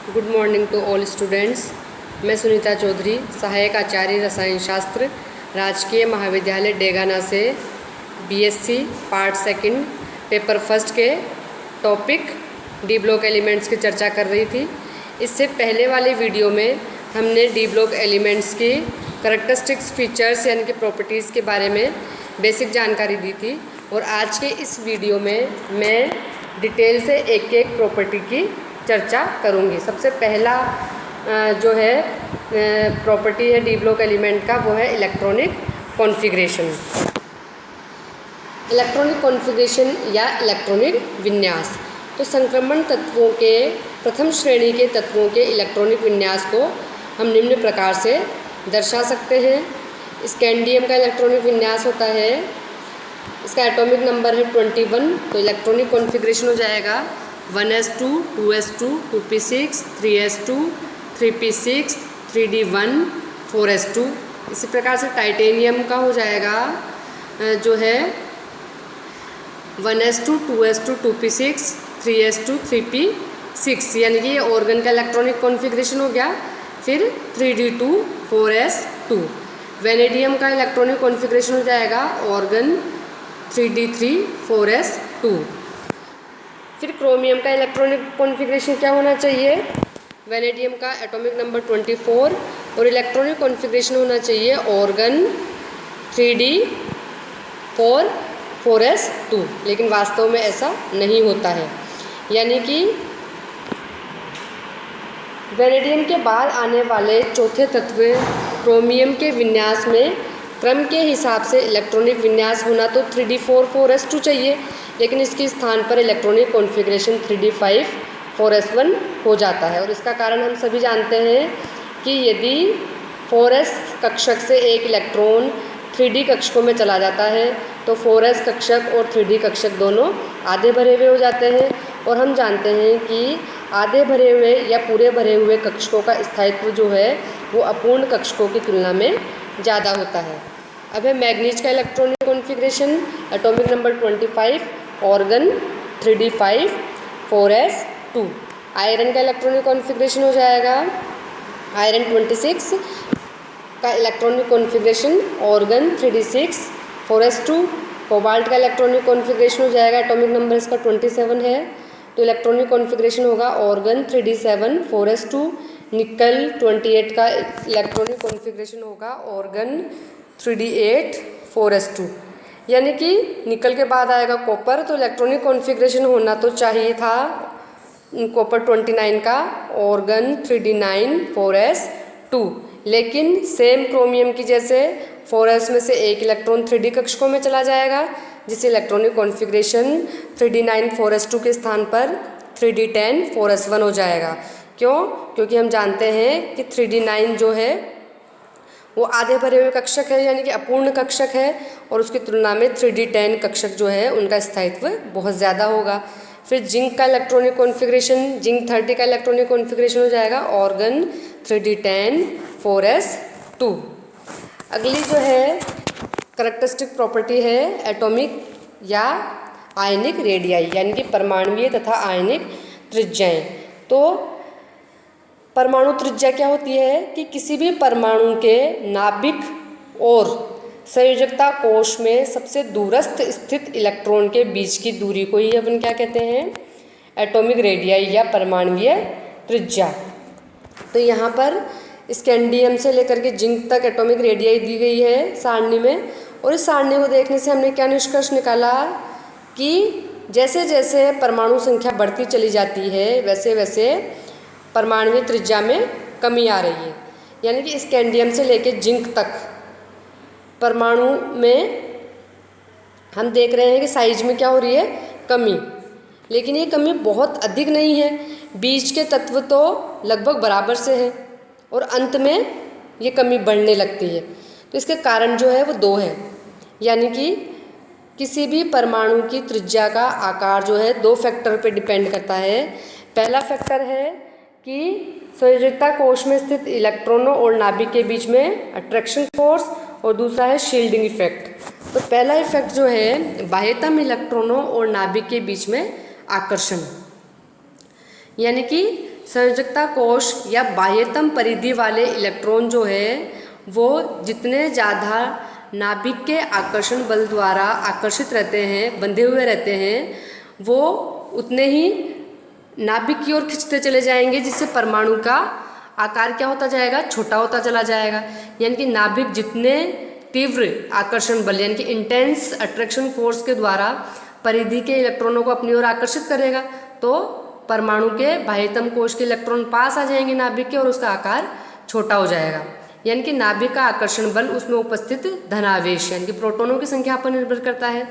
Good morning to all students. मैं सुनीता चौधरी, सहायक आचार्य रसायन शास्त्र, राजकीय महाविद्यालय डेगाना से BSc part second paper first के टॉपिक डी ब्लॉक एलिमेंट्स की चर्चा कर रही थी। इससे पहले वाले वीडियो में हमने डी ब्लॉक एलिमेंट्स की करैक्टरिस्टिक्स फीचर्स यानी कि प्रॉपर्टीज़ के बारे में बेसिक जानकारी दी थी, और आज के इस वीडियो में मैं डिटेल से एक एक प्रॉपर्टी की चर्चा करूंगी। सबसे पहला जो है प्रॉपर्टी है डी ब्लॉक एलिमेंट का, वो है इलेक्ट्रॉनिक कॉन्फ़िगरेशन। इलेक्ट्रॉनिक कॉन्फ़िगरेशन या इलेक्ट्रॉनिक विन्यास। तो संक्रमण तत्वों के प्रथम श्रेणी के तत्वों के इलेक्ट्रॉनिक विन्यास को हम निम्न प्रकार से दर्शा सकते हैं। स्कैंडियम का इलेक्ट्रॉनिक विन्यास होता है, इसका एटॉमिक नंबर है 21। तो इलेक्ट्रॉनिक कॉन्फ़िगरेशन हो जाएगा 1s2 2s2 2p6 3s2 3p6 3d1 4s2। इसी प्रकार से टाइटेनियम का हो जाएगा जो है 1s2 2s2 2p6 3s2 3p6, यानी कि ये ऑर्गन का इलेक्ट्रॉनिक कॉन्फ़िगरेशन हो गया। फिर 3d2 4s2। वेनेडियम का इलेक्ट्रॉनिक कॉन्फ़िगरेशन हो जाएगा ऑर्गन 3d3 4s2। फिर क्रोमियम का इलेक्ट्रॉनिक कॉन्फ़िगरेशन क्या होना चाहिए? वेनेडियम का एटॉमिक नंबर 24 और इलेक्ट्रॉनिक कॉन्फ़िगरेशन होना चाहिए ऑर्गन 3d4 4s2। लेकिन वास्तव में ऐसा नहीं होता है, यानी कि वेनेडियम के बाद आने वाले चौथे तत्व क्रोमियम के विन्यास में क्रम के हिसाब से इलेक्ट्रॉनिक विन्यास होना तो 3d4 4s2 चाहिए, लेकिन इसके स्थान पर इलेक्ट्रॉनिक कॉन्फ़िगरेशन 3d5 4s1 हो जाता है। और इसका कारण हम सभी जानते हैं कि यदि 4s कक्षक से एक इलेक्ट्रॉन 3d कक्षकों में चला जाता है तो 4s कक्षक और 3d कक्षक दोनों आधे भरे हुए हो जाते हैं। और हम जानते हैं कि आधे भरे हुए या पूरे भरे हुए कक्षकों का स्थायित्व जो है वो अपूर्ण कक्षकों की तुलना में ज़्यादा होता है। अब है मैग्नीज का electronic configuration, atomic number 25 organ 3d5 4s2। Iron का इलेक्ट्रॉनिक कॉन्फ़िगरेशन हो जाएगा आयरन 26 का electronic configuration organ 3d6 4s2। Cobalt का इलेक्ट्रॉनिक कॉन्फ़िगरेशन हो जाएगा, एटॉमिक नंबर इसका 27 है, तो इलेक्ट्रॉनिक कॉन्फ़िगरेशन होगा ऑर्गन 3d7 4s2। निकल 28 का इलेक्ट्रॉनिक कॉन्फ़िगरेशन होगा ऑर्गन 3d8 4s2। यानी कि निकल के बाद आएगा कॉपर, तो इलेक्ट्रॉनिक कॉन्फ़िगरेशन होना तो चाहिए था कॉपर 29 का ऑर्गन 3d9 4s2। लेकिन सेम क्रोमियम की जैसे 4s में से एक इलेक्ट्रॉन 3d कक्षकों में चला जाएगा, जिससे इलेक्ट्रॉनिक कॉन्फ़िगरेशन 3d9 4s2 के स्थान पर 3d10 4s1 हो जाएगा। क्यों? क्योंकि हम जानते हैं कि 3d9 जो है वो आधे भरे हुए कक्षक है, यानी कि अपूर्ण कक्षक है, और उसकी तुलना में 3d10 कक्षक जो है उनका स्थायित्व बहुत ज़्यादा होगा। फिर जिंक का इलेक्ट्रॉनिक कॉन्फ़िगरेशन, जिंक 30 का इलेक्ट्रॉनिक कॉन्फ़िगरेशन हो जाएगा ऑर्गन 3d10 4s2। अगली जो है करैक्टरिस्टिक प्रॉपर्टी है एटॉमिक या आयनिक रेडियाई, यानी कि परमाणुीय तथा आयनिक त्रिज्याएँ। तो परमाणु त्रिज्या क्या होती है कि किसी भी परमाणु के नाभिक और संयोजकता कोश में सबसे दूरस्थ स्थित इलेक्ट्रॉन के बीच की दूरी को ही अपन क्या कहते हैं? एटॉमिक रेडियाई या परमाणुीय त्रिज्या। तो यहाँ पर स्कैंडियम से लेकर के जिंक तक एटॉमिक रेडियाई दी गई है सारणी में, और इस सारणी को देखने से हमने क्या निष्कर्ष निकाला कि जैसे जैसे परमाणु संख्या बढ़ती चली जाती है वैसे वैसे परमाणुीय त्रिज्या में कमी आ रही है। यानी कि स्कैंडियम से लेकर जिंक तक परमाणु में हम देख रहे हैं कि साइज में क्या हो रही है? कमी। लेकिन ये कमी बहुत अधिक नहीं है, बीच के तत्व तो लगभग बराबर से है और अंत में ये कमी बढ़ने लगती है। तो इसके कारण जो है वो दो है, यानी कि किसी भी परमाणु की त्रिज्या का आकार जो है दो फैक्टर पे डिपेंड करता है। पहला फैक्टर है कि संयोजकता कोश में स्थित इलेक्ट्रॉनों और नाभिक के बीच में अट्रैक्शन फोर्स, और दूसरा है शील्डिंग इफेक्ट। तो पहला इफेक्ट जो है बाह्यतम इलेक्ट्रॉनों और नाभिक के बीच में आकर्षण, यानी कि संयोजकता कोश या बाह्यतम परिधि वाले इलेक्ट्रॉन जो है वो जितने ज़्यादा नाभिक के आकर्षण बल द्वारा आकर्षित रहते हैं, बंधे हुए रहते हैं, वो उतने ही नाभिक की ओर खिंचते चले जाएंगे, जिससे परमाणु का आकार क्या होता जाएगा, छोटा होता चला जाएगा। यानी कि नाभिक जितने तीव्र आकर्षण बल यानी कि इंटेंस अट्रैक्शन फोर्स के द्वारा परिधि के इलेक्ट्रॉनों को अपनी ओर आकर्षित करेगा, तो परमाणु के बाह्यतम कोश के इलेक्ट्रॉन पास आ जाएंगे नाभिक के और उसका आकार छोटा हो जाएगा। यानी कि नाभिक का आकर्षण बल उसमें उपस्थित धनावेश यानी कि प्रोटॉनों की संख्या पर निर्भर करता है।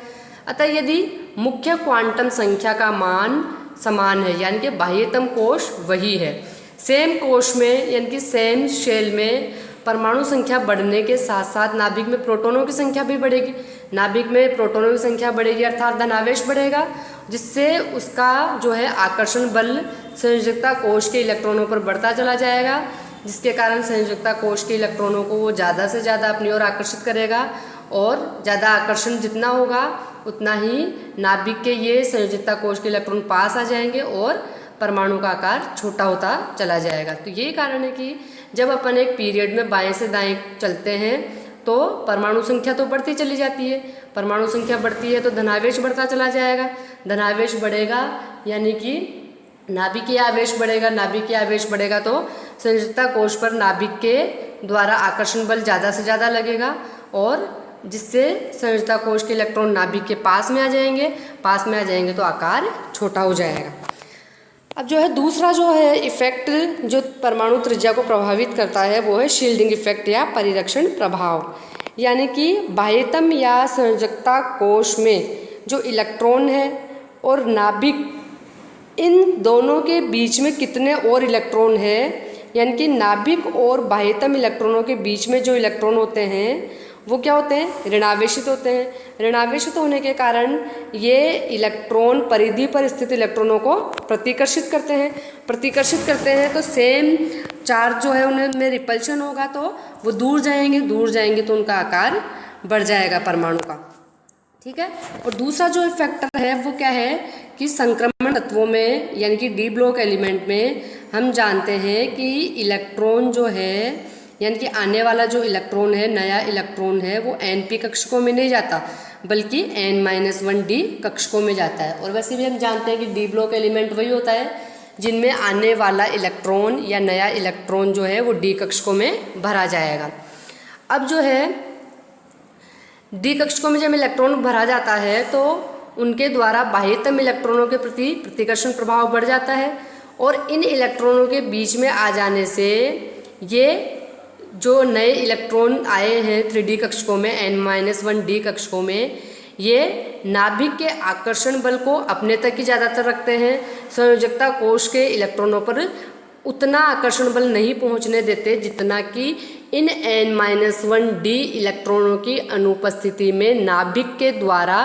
अतः यदि मुख्य क्वांटम संख्या का मान समान है यानी कि बाह्यतम कोश वही है, सेम कोश में यानी कि सेम शेल में परमाणु संख्या बढ़ने के साथ साथ नाभिक में प्रोटॉनों की संख्या भी बढ़ेगी। नाभिक में प्रोटॉनों की संख्या बढ़ेगी अर्थात धनावेश बढ़ेगा, जिससे उसका जो है आकर्षण बल संयोजकता कोश के इलेक्ट्रॉनों पर बढ़ता चला जाएगा, जिसके कारण संयोजकता कोश के इलेक्ट्रॉनों को वो ज़्यादा से ज़्यादा अपनी ओर आकर्षित करेगा और ज़्यादा आकर्षण जितना होगा उतना ही नाभिक के ये संयोजकता कोश के इलेक्ट्रॉन पास आ जाएंगे और परमाणु का आकार छोटा होता चला जाएगा। तो यही कारण है कि जब अपन एक पीरियड में बाएं से दाएं चलते हैं तो परमाणु संख्या तो बढ़ती चली जाती है, परमाणु संख्या बढ़ती है तो धनावेश बढ़ता चला जाएगा, धनावेश बढ़ेगा यानी कि नाभिकीय आवेश बढ़ेगा, नाभिकीय आवेश बढ़ेगा तो संयोजकता कोश पर नाभिक के द्वारा आकर्षण बल ज़्यादा से ज़्यादा लगेगा और जिससे संयोजकता कोश के इलेक्ट्रॉन नाभिक के पास में आ जाएंगे, पास में आ जाएंगे तो आकार छोटा हो जाएगा। अब जो है दूसरा जो है इफेक्ट जो परमाणु त्रिज्या को प्रभावित करता है वो है शील्डिंग इफेक्ट या परिरक्षण प्रभाव। यानी कि बाह्यतम या संयोजकता कोश में जो इलेक्ट्रॉन है और नाभिक, इन दोनों के बीच में कितने और इलेक्ट्रॉन है, यानी कि नाभिक और बाह्यतम इलेक्ट्रॉनों के बीच में जो इलेक्ट्रॉन होते हैं वो क्या होते हैं, ऋणावेशित होते हैं। ऋणावेशित होने के कारण ये इलेक्ट्रॉन परिधि पर स्थित इलेक्ट्रॉनों को प्रतिकर्षित करते हैं, प्रतिकर्षित करते हैं तो सेम चार्ज जो है उनमें रिपल्शन होगा तो वो दूर जाएंगे तो उनका आकार बढ़ जाएगा परमाणु का। ठीक है। और दूसरा जो फैक्टर है वो क्या है कि संक्रमण तत्वों में यानी कि डी ब्लॉक एलिमेंट में हम जानते हैं कि इलेक्ट्रॉन जो है यानी कि आने वाला जो इलेक्ट्रॉन है, नया इलेक्ट्रॉन है, वो np कक्षकों में नहीं जाता बल्कि n-1d कक्षकों में जाता है। और वैसे भी हम जानते हैं कि डी ब्लॉक एलिमेंट वही होता है जिनमें आने वाला इलेक्ट्रॉन या नया इलेक्ट्रॉन जो है वो डी कक्षकों में भरा जाएगा। अब जो है डी कक्षकों में जब इलेक्ट्रॉन भरा जाता है तो उनके द्वारा बाह्यतम इलेक्ट्रॉनों के प्रति प्रतिकर्षण प्रभाव बढ़ जाता है और इन इलेक्ट्रॉनों के बीच में आ जाने से ये जो नए इलेक्ट्रॉन आए हैं 3D कक्षकों में, n-1d कक्षकों में, ये नाभिक के आकर्षण बल को अपने तक ही ज़्यादातर रखते हैं, संयोजकता कोश के इलेक्ट्रॉनों पर उतना आकर्षण बल नहीं पहुंचने देते जितना कि इन n-1d इलेक्ट्रॉनों की अनुपस्थिति में नाभिक के द्वारा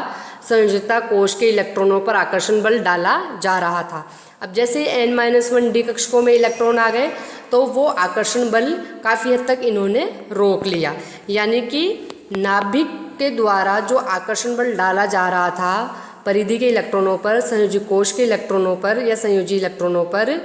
संयोजकता कोश के इलेक्ट्रॉनों पर आकर्षण बल डाला जा रहा था। अब जैसे n-1d कक्षकों में इलेक्ट्रॉन आ गए तो वो आकर्षण बल काफ़ी हद तक इन्होंने रोक लिया, यानी कि नाभिक के द्वारा जो आकर्षण बल डाला जा रहा था परिधि के इलेक्ट्रॉनों पर, संयोजी कोश के इलेक्ट्रॉनों पर या संयोजी इलेक्ट्रॉनों पर,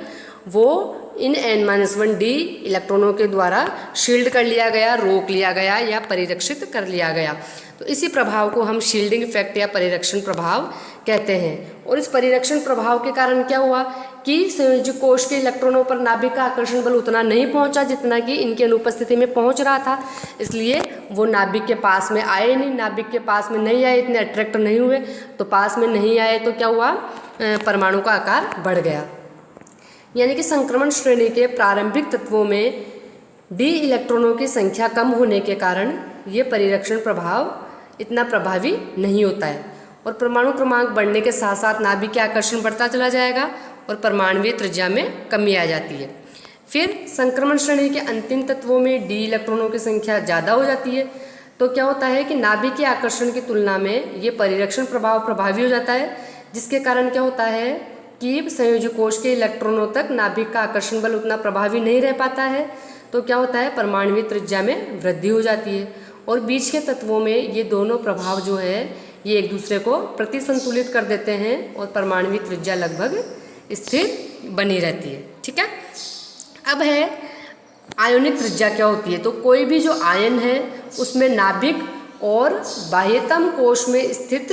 वो इन n-1d इलेक्ट्रॉनों के द्वारा शील्ड कर लिया गया, रोक लिया गया या परिरक्षित कर लिया गया। तो इसी प्रभाव को हम शील्डिंग इफेक्ट या परिरक्षण प्रभाव कहते हैं। और इस परिरक्षण प्रभाव के कारण क्या हुआ कि संयोजी कोश के इलेक्ट्रॉनों पर नाभिक का आकर्षण बल उतना नहीं पहुंचा जितना कि इनकी अनुपस्थिति में पहुंच रहा था, इसलिए वो नाभिक के पास में आए नहीं, नाभिक के पास में नहीं आए, इतने अट्रैक्ट नहीं हुए, तो पास में नहीं आए तो क्या हुआ, परमाणु का आकार बढ़ गया। यानी कि संक्रमण श्रेणी के प्रारंभिक तत्वों में डी इलेक्ट्रॉनों की संख्या कम होने के कारण ये परिरक्षण प्रभाव इतना प्रभावी नहीं होता है और परमाणु क्रमांक बढ़ने के साथ साथ नाभिक के आकर्षण बढ़ता चला जाएगा और परमाणुवीय त्रिज्या में कमी आ जाती है। फिर संक्रमण श्रेणी के अंतिम तत्वों में डी इलेक्ट्रॉनों की संख्या ज़्यादा हो जाती है तो क्या होता है कि नाभिक के आकर्षण की तुलना में ये परिरक्षण प्रभाव प्रभावी हो जाता है, जिसके कारण क्या होता है कि संयोजी कोश के इलेक्ट्रॉनों तक नाभिक का आकर्षण बल उतना प्रभावी नहीं रह पाता है, तो क्या होता है परमाणुवीय त्रिज्या में वृद्धि हो जाती है और बीच के तत्वों में ये दोनों प्रभाव जो है ये एक दूसरे को प्रतिसंतुलित कर देते हैं और परमाणुवीय त्रिज्या लगभग स्थिर बनी रहती है। ठीक है, अब है आयोनिक त्रिज्या क्या होती है। तो कोई भी जो आयन है उसमें नाभिक और बाह्यतम कोश में स्थित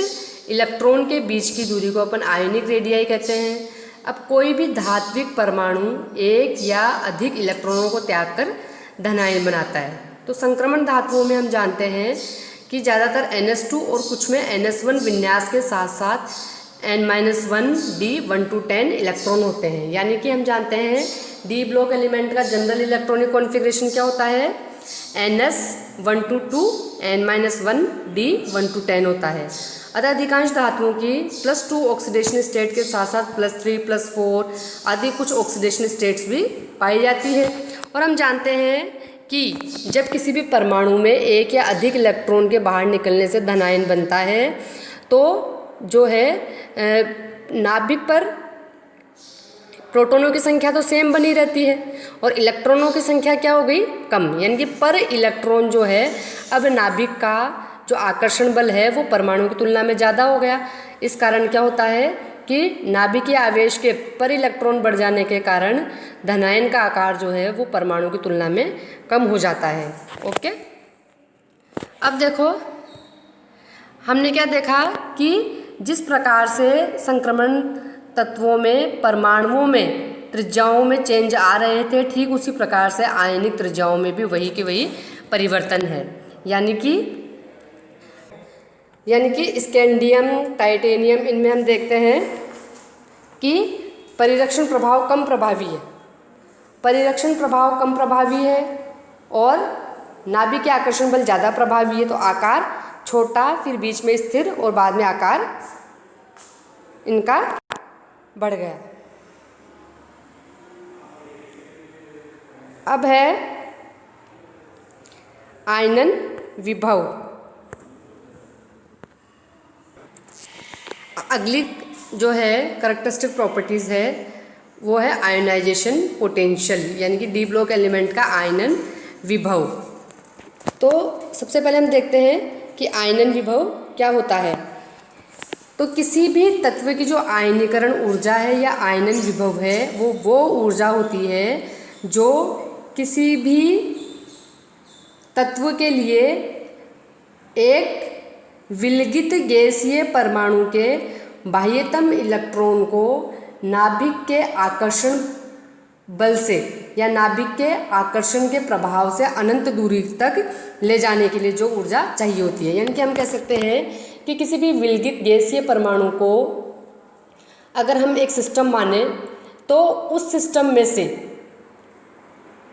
इलेक्ट्रॉन के बीच की दूरी को अपन आयोनिक रेडियाई कहते हैं। अब कोई भी धात्विक परमाणु एक या अधिक इलेक्ट्रॉनों को त्याग कर धनायन बनाता है। तो संक्रमण धातुओं में हम जानते हैं कि ज़्यादातर NS2 और कुछ में NS1 विन्यास के साथ साथ N-1 D 1 to 10 इलेक्ट्रॉन होते हैं। यानी कि हम जानते हैं डी ब्लॉक एलिमेंट का जनरल इलेक्ट्रॉनिक कॉन्फ़िगरेशन क्या होता है, NS1 to 2 N-1 D 1 to 10 होता है। अतः अधिकांश धातुओं की +2 ऑक्सीडेशन स्टेट के साथ साथ +3 +4 आदि कुछ ऑक्सीडेशन स्टेट्स भी पाई जाती है। और हम जानते हैं कि जब किसी भी परमाणु में एक या अधिक इलेक्ट्रॉन के बाहर निकलने से धनायन बनता है तो जो है नाभिक पर प्रोटॉनों की संख्या तो सेम बनी रहती है और इलेक्ट्रॉनों की संख्या क्या हो गई, कम। यानी कि पर इलेक्ट्रॉन जो है अब नाभिक का जो आकर्षण बल है वो परमाणु की तुलना में ज़्यादा हो गया। इस कारण क्या होता है कि नाभिकीय आवेश के पर इलेक्ट्रॉन बढ़ जाने के कारण धनायन का आकार जो है वो परमाणु की तुलना में कम हो जाता है। ओके, अब देखो हमने क्या देखा कि जिस प्रकार से संक्रमण तत्वों में परमाणुओं में त्रिज्याओं में चेंज आ रहे थे, ठीक उसी प्रकार से आयनिक त्रिज्याओं में भी वही के वही परिवर्तन है। यानी कि स्कैंडियम, टाइटेनियम, इनमें हम देखते हैं कि परिरक्षण प्रभाव कम प्रभावी है, परिरक्षण प्रभाव कम प्रभावी है और नाभिकीय आकर्षण बल ज़्यादा प्रभावी है। तो आकार छोटा, फिर बीच में स्थिर और बाद में आकार इनका बढ़ गया। अब है आयनन विभव। अगली जो है कैरेक्टरिस्टिक प्रॉपर्टीज़ है वो है आयनाइजेशन पोटेंशियल, यानी कि डी ब्लॉक एलिमेंट का आयनन विभव। तो सबसे पहले हम देखते हैं कि आयनन विभव क्या होता है। तो किसी भी तत्व की जो आयनीकरण ऊर्जा है या आयनन विभव है वो ऊर्जा होती है जो किसी भी तत्व के लिए एक विलगित गैसीय परमाणु के बाह्यतम इलेक्ट्रॉन को नाभिक के आकर्षण बल से या नाभिक के आकर्षण के प्रभाव से अनंत दूरी तक ले जाने के लिए जो ऊर्जा चाहिए होती है। यानी कि हम कह सकते हैं कि किसी भी विलगित गैसीय परमाणु को अगर हम एक सिस्टम माने तो उस सिस्टम में से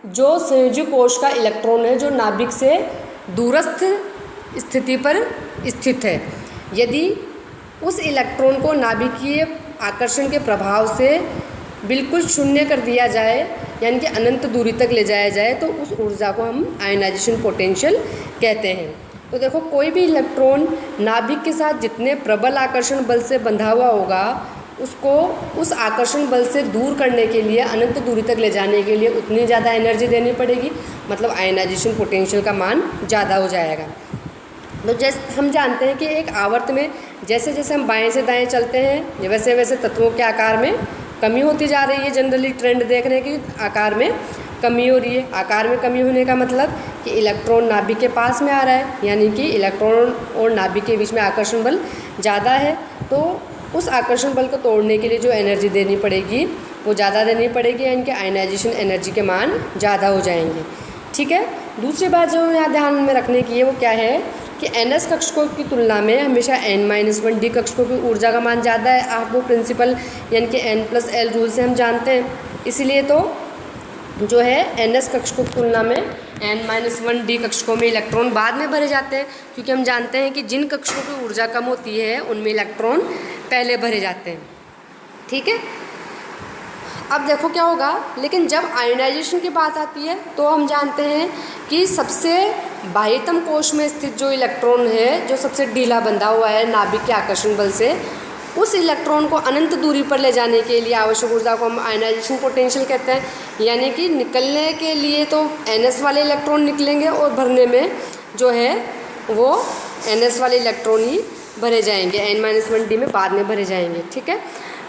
जो संयोजी कोश का इलेक्ट्रॉन है जो नाभिक से दूरस्थ स्थिति पर स्थित है, यदि उस इलेक्ट्रॉन को नाभिकीय आकर्षण के प्रभाव से बिल्कुल शून्य कर दिया जाए यानी कि अनंत दूरी तक ले जाया जाए तो उस ऊर्जा को हम आयनाइजेशन पोटेंशियल कहते हैं। तो देखो कोई भी इलेक्ट्रॉन नाभिक के साथ जितने प्रबल आकर्षण बल से बंधा हुआ होगा उसको उस आकर्षण बल से दूर करने के लिए अनंत दूरी तक ले जाने के लिए उतनी ज़्यादा एनर्जी देनी पड़ेगी, मतलब आयनाइजेशन पोटेंशियल का मान ज़्यादा हो जाएगा। तो जैसे हम जानते हैं कि एक आवर्त में जैसे जैसे हम बाएं से दाएं चलते हैं वैसे वैसे तत्वों के आकार में कमी होती जा रही है। जनरली ट्रेंड देख रहे हैं कि आकार में कमी हो रही है। आकार में कमी होने का मतलब कि इलेक्ट्रॉन नाभिक के पास में आ रहा है, यानी कि इलेक्ट्रॉन और नाभिक के बीच में आकर्षण बल ज़्यादा है। तो उस आकर्षण बल को तोड़ने के लिए जो एनर्जी देनी पड़ेगी वो ज़्यादा देनी पड़ेगी, यानी कि आयनाइजेशन एनर्जी के मान ज़्यादा हो जाएंगे। ठीक है, दूसरी बात जो यहाँ ध्यान में रखने की है वो क्या है कि NS कक्षकों की तुलना में हमेशा N-1 D कक्षकों की ऊर्जा का मान ज़्यादा है। आप वो प्रिंसिपल यानी कि N+L रूल से हम जानते हैं। इसीलिए तो जो है NS कक्षकों की तुलना में N-1 D कक्षकों में इलेक्ट्रॉन बाद में भरे जाते हैं, क्योंकि हम जानते हैं कि जिन कक्षकों की ऊर्जा कम होती है उनमें इलेक्ट्रॉन पहले भरे जाते हैं। ठीक है, अब देखो क्या होगा, लेकिन जब आयोनाइजेशन की बात आती है तो हम जानते हैं कि सबसे बाह्यतम कोश में स्थित जो इलेक्ट्रॉन है जो सबसे ढीला बंधा हुआ है नाभिक के आकर्षण बल से, उस इलेक्ट्रॉन को अनंत दूरी पर ले जाने के लिए आवश्यक ऊर्जा को हम आयनाइजेशन पोटेंशियल कहते हैं। यानी कि निकलने के लिए तो NS वाले इलेक्ट्रॉन निकलेंगे और भरने में जो है वो NS वाले इलेक्ट्रॉन ही भरे जाएंगे, N-1 D में बाद में भरे जाएंगे। ठीक है,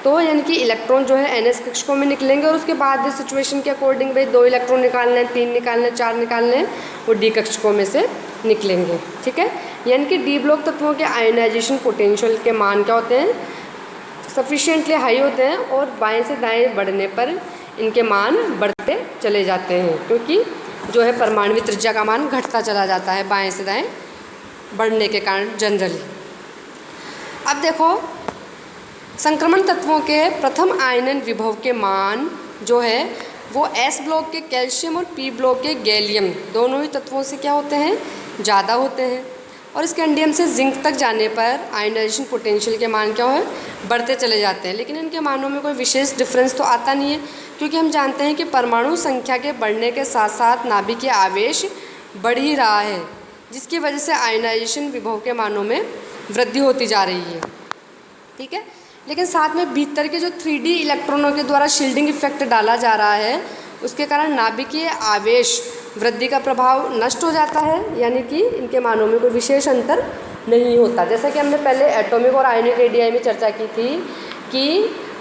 तो यानी कि इलेक्ट्रॉन जो है NS कक्षकों में निकलेंगे और उसके बाद सिचुएशन के अकॉर्डिंग भाई 2 इलेक्ट्रॉन निकालने हैं, 3 निकालने हैं, 4 निकालने हैं, वो D कक्षकों में से निकलेंगे। ठीक है, यानी कि D ब्लॉक तत्वों के आयनाइजेशन पोटेंशियल के मान क्या होते हैं, सफिशिएंटली हाई होते हैं और बाएं से दाएं बढ़ने पर इनके मान बढ़ते चले जाते हैं, क्योंकि जो है परमाणु त्रिज्या का मान घटता चला जाता है बाएं से दाएं बढ़ने के कारण जनरली। अब देखो संक्रमण तत्वों के प्रथम आयनन विभव के मान जो है वो S ब्लॉक के कैल्शियम और P ब्लॉक के गैलियम दोनों ही तत्वों से क्या होते हैं, ज़्यादा होते हैं। और इस कैंडियम से जिंक तक जाने पर आयनाइजेशन पोटेंशियल के मान क्या है, बढ़ते चले जाते हैं। लेकिन इनके मानों में कोई विशेष डिफरेंस तो आता नहीं है, क्योंकि हम जानते हैं कि परमाणु संख्या के बढ़ने के साथ साथ नाभिकीय आवेश बढ़ ही रहा है, जिसकी वजह से आयनाइजेशन विभव के मानों में वृद्धि होती जा रही है। ठीक है, लेकिन साथ में भीतर के जो 3D इलेक्ट्रॉनों के द्वारा शील्डिंग इफेक्ट डाला जा रहा है, उसके कारण नाभिकीय आवेश वृद्धि का प्रभाव नष्ट हो जाता है, यानी कि इनके मानों में कोई विशेष अंतर नहीं होता। जैसा कि हमने पहले एटॉमिक और आयनिक रेडियाई में चर्चा की थी कि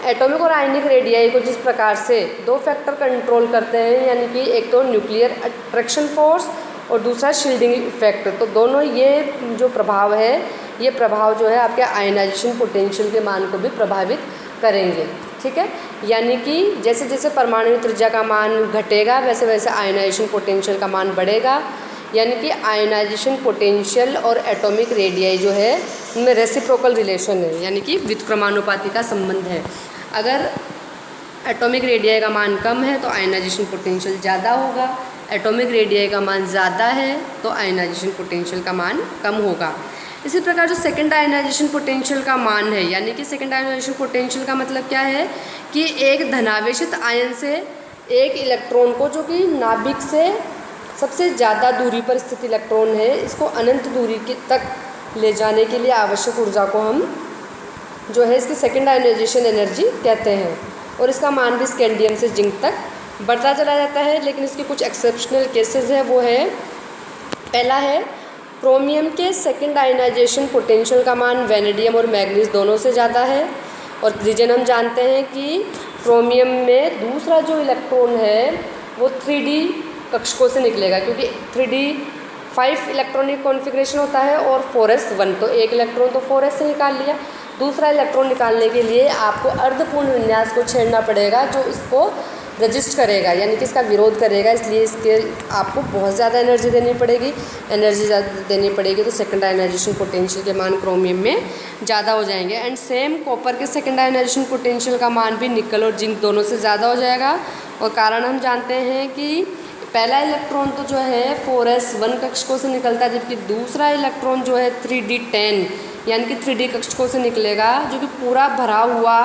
एटॉमिक और आयनिक रेडियाई को जिस प्रकार से 2 फैक्टर कंट्रोल करते हैं, यानी कि एक तो न्यूक्लियर अट्रैक्शन फोर्स और दूसरा शील्डिंग इफेक्ट, तो दोनों ये जो प्रभाव है, ये प्रभाव जो है आपके आयनाइजेशन पोटेंशियल के मान को भी प्रभावित करेंगे। ठीक है, यानी कि जैसे जैसे परमाणु त्रिज्या का मान घटेगा वैसे वैसे आयनाइजेशन पोटेंशियल का मान बढ़ेगा, यानी कि आयनाइजेशन पोटेंशियल और एटॉमिक रेडियाई जो है इनमें रेसिप्रोकल रिलेशन है, यानी कि व्युत्क्रमानुपाती का संबंध है। अगर एटॉमिक रेडियाई का मान कम है तो आयनाइजेशन पोटेंशियल ज़्यादा होगा, एटॉमिक रेडियाई का मान ज़्यादा है तो आयनाइजेशन पोटेंशियल का मान कम होगा। इसी प्रकार जो सेकंड आयनाइजेशन पोटेंशियल का मान है, यानी कि सेकंड आयनाइजेशन पोटेंशियल का मतलब क्या है कि एक धनावेशित आयन से एक इलेक्ट्रॉन को, जो कि नाभिक से सबसे ज़्यादा दूरी पर स्थित इलेक्ट्रॉन है, इसको अनंत दूरी के तक ले जाने के लिए आवश्यक ऊर्जा को हम जो है इसकी सेकंड आयनाइजेशन एनर्जी कहते हैं। और इसका मान भी स्कैंडियम से जिंक तक बढ़ता चला जाता है। लेकिन इसके कुछ एक्सेप्शनल केसेस है, वो है, पहला है क्रोमियम के सेकंड आयनाइजेशन पोटेंशियल का मान वैनेडियम और मैग्नीज दोनों से ज़्यादा है। और रीजन हम जानते हैं कि क्रोमियम में दूसरा जो इलेक्ट्रॉन है वो 3D कक्षकों से निकलेगा, क्योंकि 3D 5 इलेक्ट्रॉनिक कॉन्फ़िगरेशन होता है और 4s1, तो एक इलेक्ट्रॉन तो 4s से निकाल लिया। दूसरा इलेक्ट्रॉन निकालने के लिए आपको अर्धपूर्ण विन्यास को छेड़ना पड़ेगा, जो इसको रजिस्ट करेगा, यानी कि इसका विरोध करेगा, इसलिए इसके आपको बहुत ज़्यादा एनर्जी देनी पड़ेगी। एनर्जी ज़्यादा देनी पड़ेगी तो सेकंड आयनाइजेशन पोटेंशियल के मान क्रोमियम में ज़्यादा हो जाएंगे। एंड सेम कॉपर के सेकंड आयनाइजेशन पोटेंशियल का मान भी निकल और जिंक दोनों से ज़्यादा हो जाएगा। और कारण हम जानते हैं कि पहला इलेक्ट्रॉन तो जो है 4s1 कक्षकों से निकलता है, जबकि दूसरा इलेक्ट्रॉन जो है 3d10 यानी कि 3D कक्षकों से निकलेगा, जो कि पूरा भरा हुआ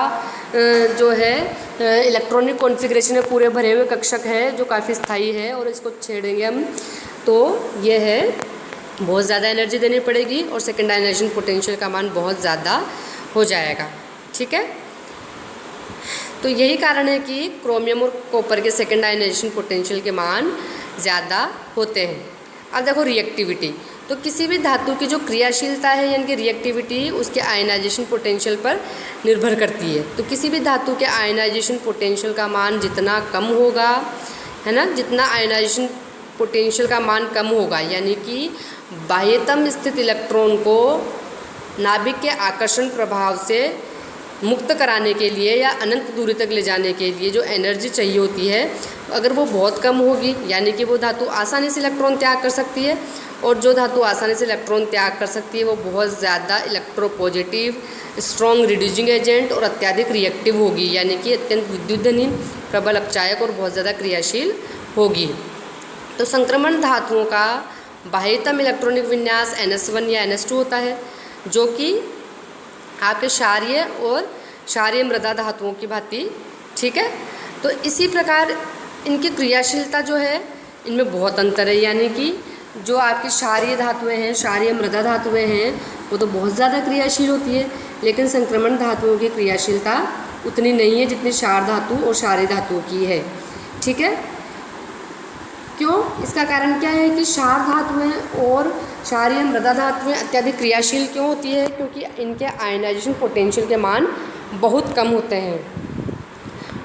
जो है इलेक्ट्रॉनिक कॉन्फ़िगरेशन में पूरे भरे हुए कक्षक है, जो काफ़ी स्थायी है। और इसको छेड़ेंगे हम तो ये है बहुत ज़्यादा एनर्जी देनी पड़ेगी और सेकंड आयनाइजेशन पोटेंशियल का मान बहुत ज़्यादा हो जाएगा। ठीक है, तो यही कारण है कि क्रोमियम और कॉपर के सेकंड आयनाइजेशन पोटेंशियल के मान ज़्यादा होते हैं। अब देखो रिएक्टिविटी, तो किसी भी धातु की जो क्रियाशीलता है यानी कि रिएक्टिविटी उसके आयनाइजेशन पोटेंशियल पर निर्भर करती है। तो किसी भी धातु के आयनाइजेशन पोटेंशियल का मान जितना कम होगा, है ना, जितना आयनाइजेशन पोटेंशियल का मान कम होगा, यानी कि बाह्यतम स्थित इलेक्ट्रॉन को नाभिक के आकर्षण प्रभाव से मुक्त कराने के लिए या अनंत दूरी तक ले जाने के लिए जो एनर्जी चाहिए होती है, अगर वो बहुत कम होगी, यानी कि वो धातु आसानी से इलेक्ट्रॉन त्याग कर सकती है। और जो धातु आसानी से इलेक्ट्रॉन त्याग कर सकती है वो बहुत ज़्यादा इलेक्ट्रोपॉजिटिव, स्ट्रॉन्ग रिड्यूसिंग एजेंट और अत्यधिक रिएक्टिव होगी, यानी कि अत्यंत विद्युतधनी, प्रबल अपचायक और बहुत ज़्यादा क्रियाशील होगी। तो संक्रमण धातुओं का बाह्यतम इलेक्ट्रॉनिक विन्यास NS1 या NS2 होता है, जो कि आपके क्षारीय और क्षारीय मृदा धातुओं की भांति। ठीक है, तो इसी प्रकार इनकी क्रियाशीलता जो है इनमें बहुत अंतर है, यानी कि जो आपकी क्षारीय धातुएं हैं, क्षारीय मृदा धातुएं हैं, वो तो बहुत ज़्यादा क्रियाशील होती है, लेकिन संक्रमण धातुओं की क्रियाशीलता उतनी नहीं है जितनी क्षार धातु और क्षारीय धातुओं की है। ठीक है, क्यों? इसका कारण क्या है कि क्षार धातुएं और क्षारीय मृदा धातुएं अत्यधिक क्रियाशील क्यों होती है? क्योंकि इनके आयनाइजेशन पोटेंशियल के मान बहुत कम होते हैं।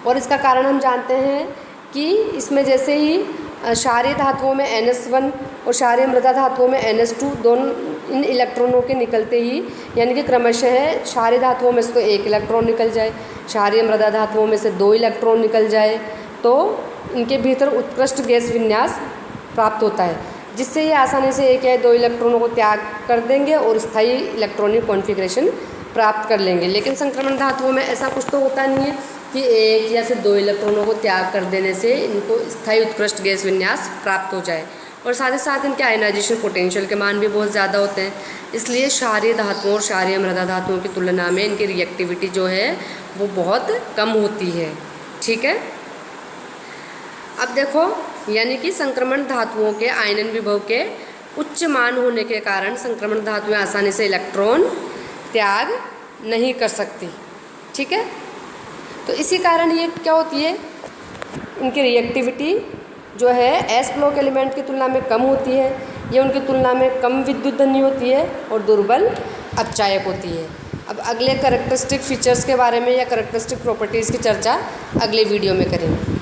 और इसका कारण हम जानते हैं कि इसमें जैसे ही क्षारीय धातुओं में NH1 और क्षारीय मृदा धातुओं में NH2 दोनों इन इलेक्ट्रॉनों के निकलते ही, यानी कि क्रमशः क्षारीय धातुओं में से तो 1 इलेक्ट्रॉन निकल जाए, क्षारीय मृदा धातुओं में से 2 इलेक्ट्रॉन निकल जाए, तो इनके भीतर उत्कृष्ट गैस विन्यास प्राप्त होता है, जिससे ये आसानी से 1 या 2 इलेक्ट्रॉनों को त्याग कर देंगे और स्थायी इलेक्ट्रॉनिक कॉन्फ़िगरेशन प्राप्त कर लेंगे। लेकिन संक्रमण धातुओं में ऐसा कुछ तो होता नहीं है कि 1 या फिर 2 इलेक्ट्रॉनों को त्याग कर देने से इनको स्थायी उत्कृष्ट गैस विन्यास प्राप्त हो जाए। और साथ ही साथ इनके आयनाइजेशन पोटेंशियल के मान भी बहुत ज़्यादा होते हैं, इसलिए क्षारीय धातुओं और क्षारीय मृदा धातुओं की तुलना में इनकी रिएक्टिविटी जो है वो बहुत कम होती है। ठीक है, अब देखो, यानी कि संक्रमण धातुओं के आयनन विभव के उच्च मान होने के कारण संक्रमण धातुएं आसानी से इलेक्ट्रॉन त्याग नहीं कर सकती। ठीक है, तो इसी कारण ये क्या होती है, इनकी रिएक्टिविटी जो है एस ब्लॉक एलिमेंट की तुलना में कम होती है, ये उनकी तुलना में कम विद्युत धनी होती है और दुर्बल अपचायक होती है। अब अगले कैरेक्टरिस्टिक फीचर्स के बारे में या कैरेक्टरिस्टिक प्रॉपर्टीज़ की चर्चा अगले वीडियो में करेंगे।